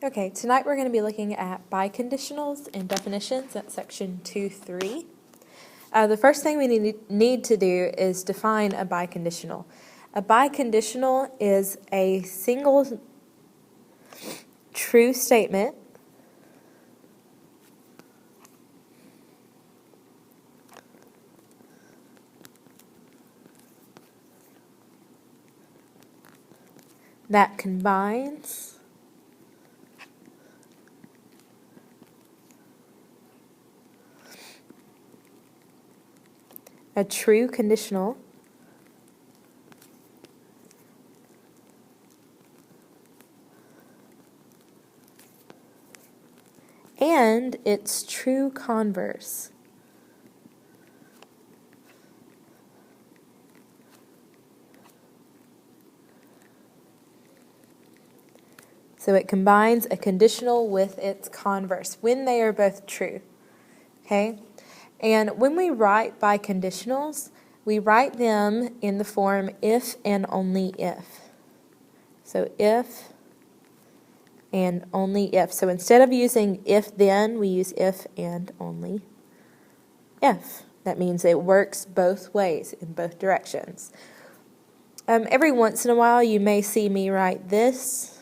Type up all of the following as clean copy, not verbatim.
Okay, tonight we're going to be looking at biconditionals and definitions. That's section 2.3. The first thing we need to do is define a biconditional. A biconditional is a single true statement that combines a true conditional and its true converse. So it combines a conditional with its converse when they are both true. Okay? And when we write biconditionals, we write them in the form if and only if. So if and only if. So instead of using if then, we use if and only if. That means it works both ways, in both directions. Every once in a while, you may see me write this,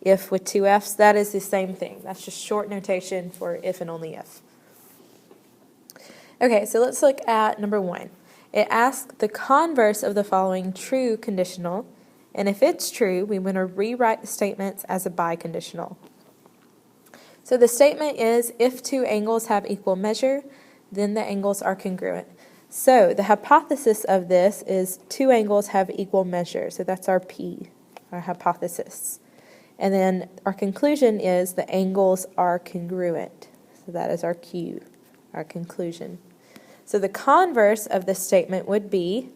if with two F's. That is the same thing. That's just short notation for if and only if. Okay, so let's look at number 1. It asks the converse of the following true conditional, and if it's true, we want to rewrite the statements as a biconditional. So the statement is, if two angles have equal measure, then the angles are congruent. So the hypothesis of this is two angles have equal measure. So that's our P, our hypothesis. And then our conclusion is the angles are congruent. So that is our Q, our conclusion. So the converse of this statement would be,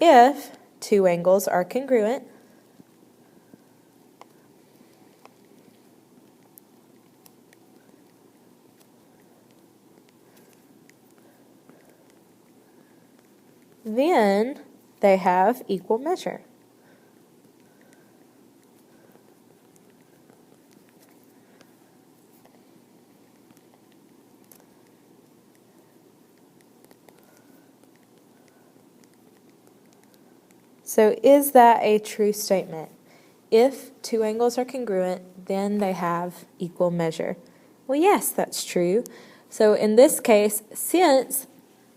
if two angles are congruent, then they have equal measure. So is that a true statement? If two angles are congruent, then they have equal measure. Well, yes, that's true. So in this case, since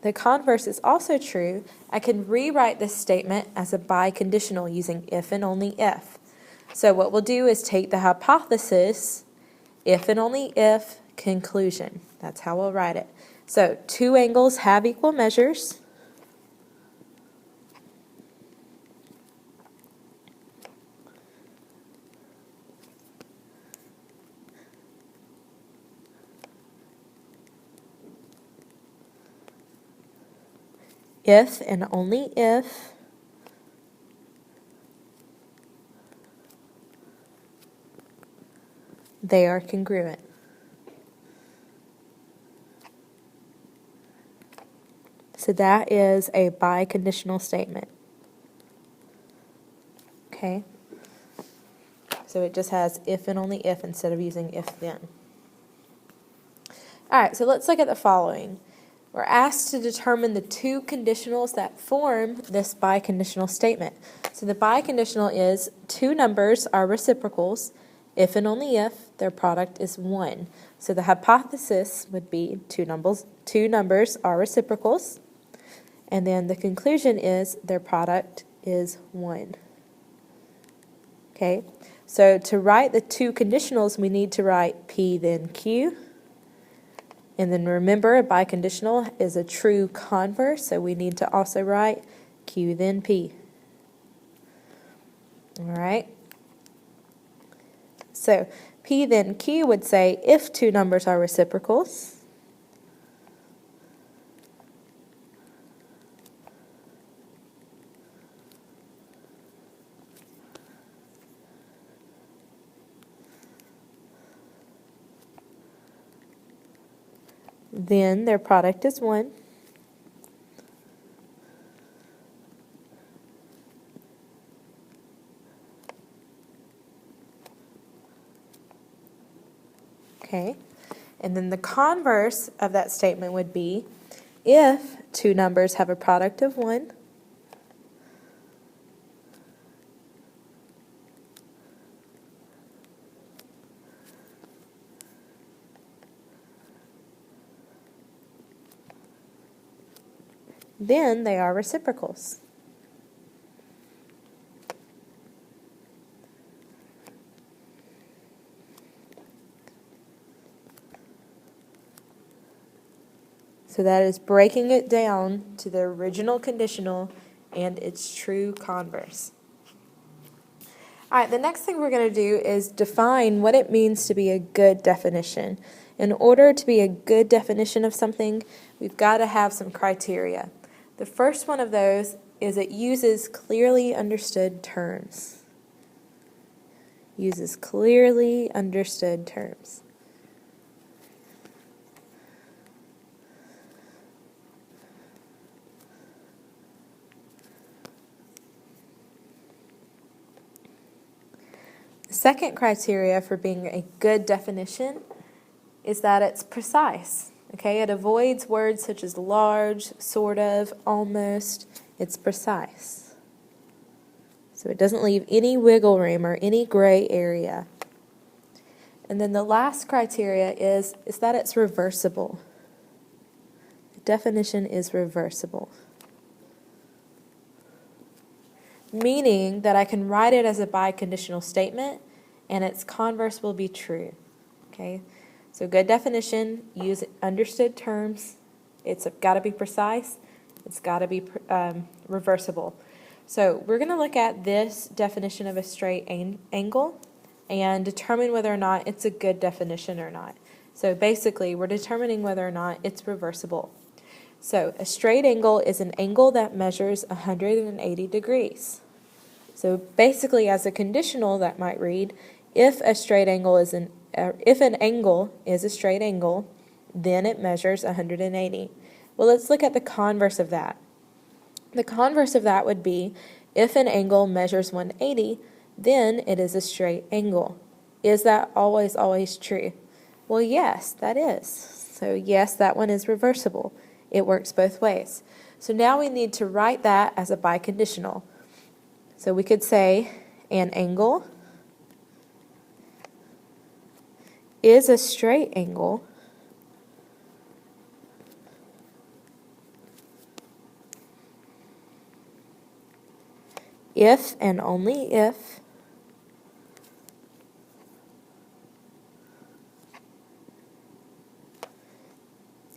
the converse is also true, I can rewrite this statement as a biconditional using if and only if. So what we'll do is take the hypothesis, if and only if, conclusion. That's how we'll write it. So two angles have equal measures. If and only if they are congruent. So that is a biconditional statement. Okay? So it just has if and only if instead of using if then. All right, so let's look at the following. We're asked to determine the two conditionals that form this biconditional statement. So the biconditional is two numbers are reciprocals. If and only if their product is 1. So the hypothesis would be two numbers are reciprocals. And then the conclusion is their product is 1. Okay, so to write the two conditionals, we need to write P then Q. And then remember, a biconditional is a true converse, so we need to also write Q then P. All right. So P then Q would say if two numbers are reciprocals, then their product is 1. Okay? And then the converse of that statement would be, if two numbers have a product of 1, then they are reciprocals. So that is breaking it down to the original conditional and its true converse. All right, the next thing we're going to do is define what it means to be a good definition. In order to be a good definition of something, we've got to have some criteria. The first one of those is it uses clearly understood terms. Uses clearly understood terms. The second criteria for being a good definition is that it's precise. Okay, it avoids words such as large, sort of, almost. It's precise. So it doesn't leave any wiggle room or any gray area. And then the last criteria is that it's reversible. The definition is reversible. Meaning that I can write it as a biconditional statement and its converse will be true. Okay? So good definition, use understood terms, it's got to be precise, it's got to be reversible. So we're going to look at this definition of a straight angle and determine whether or not it's a good definition or not. So basically, we're determining whether or not it's reversible. So a straight angle is an angle that measures 180 degrees. So basically, as a conditional, that might read, if an angle is a straight angle, then it measures 180. Well, let's look at the converse of that. The converse of that would be, if an angle measures 180, then it is a straight angle. Is that always true? Well, yes, that is. So yes, that one is reversible. It works both ways. So now we need to write that as a biconditional. So we could say an angle is a straight angle if and only if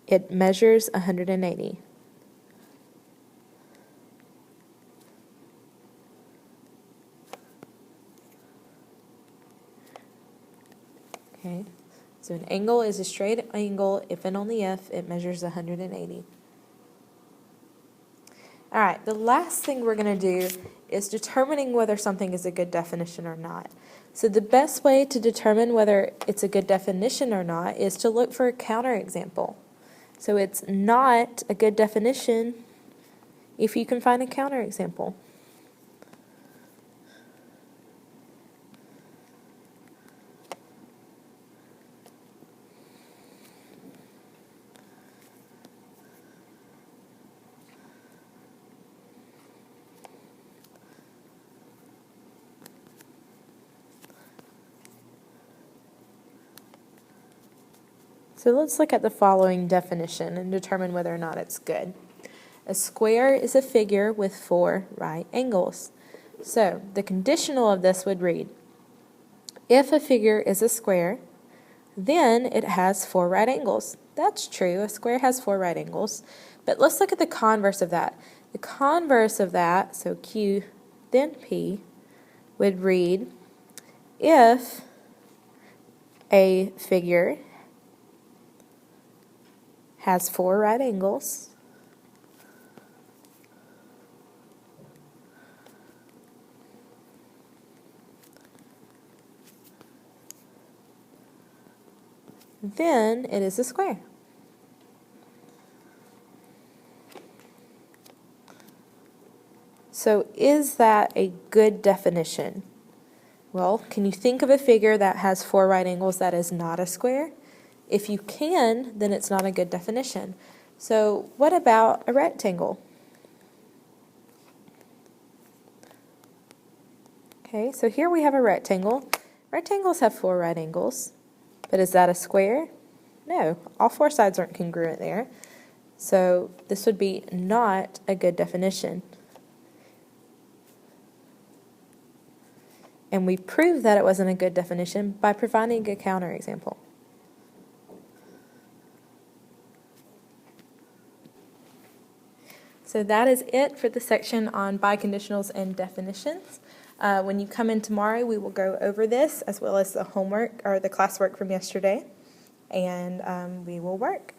it measures 180. Okay, so an angle is a straight angle if and only if it measures 180. All right, the last thing we're going to do is determining whether something is a good definition or not. So the best way to determine whether it's a good definition or not is to look for a counterexample. So it's not a good definition if you can find a counterexample. So let's look at the following definition and determine whether or not it's good. A square is a figure with 4 right angles. So the conditional of this would read, if a figure is a square, then it has 4 right angles. That's true, a square has 4 right angles. But let's look at the converse of that. The converse of that, so Q then P, would read, if a figure has 4 right angles, then it is a square. So is that a good definition? Well, can you think of a figure that has 4 right angles that is not a square? If you can, then it's not a good definition. So what about a rectangle? Okay, so here we have a rectangle. Rectangles have 4 right angles, but is that a square? No, all 4 sides aren't congruent there. So this would be not a good definition. And we proved that it wasn't a good definition by providing a counterexample. So that is it for the section on biconditionals and definitions. When you come in tomorrow, we will go over this as well as the homework or the classwork from yesterday, and we will work.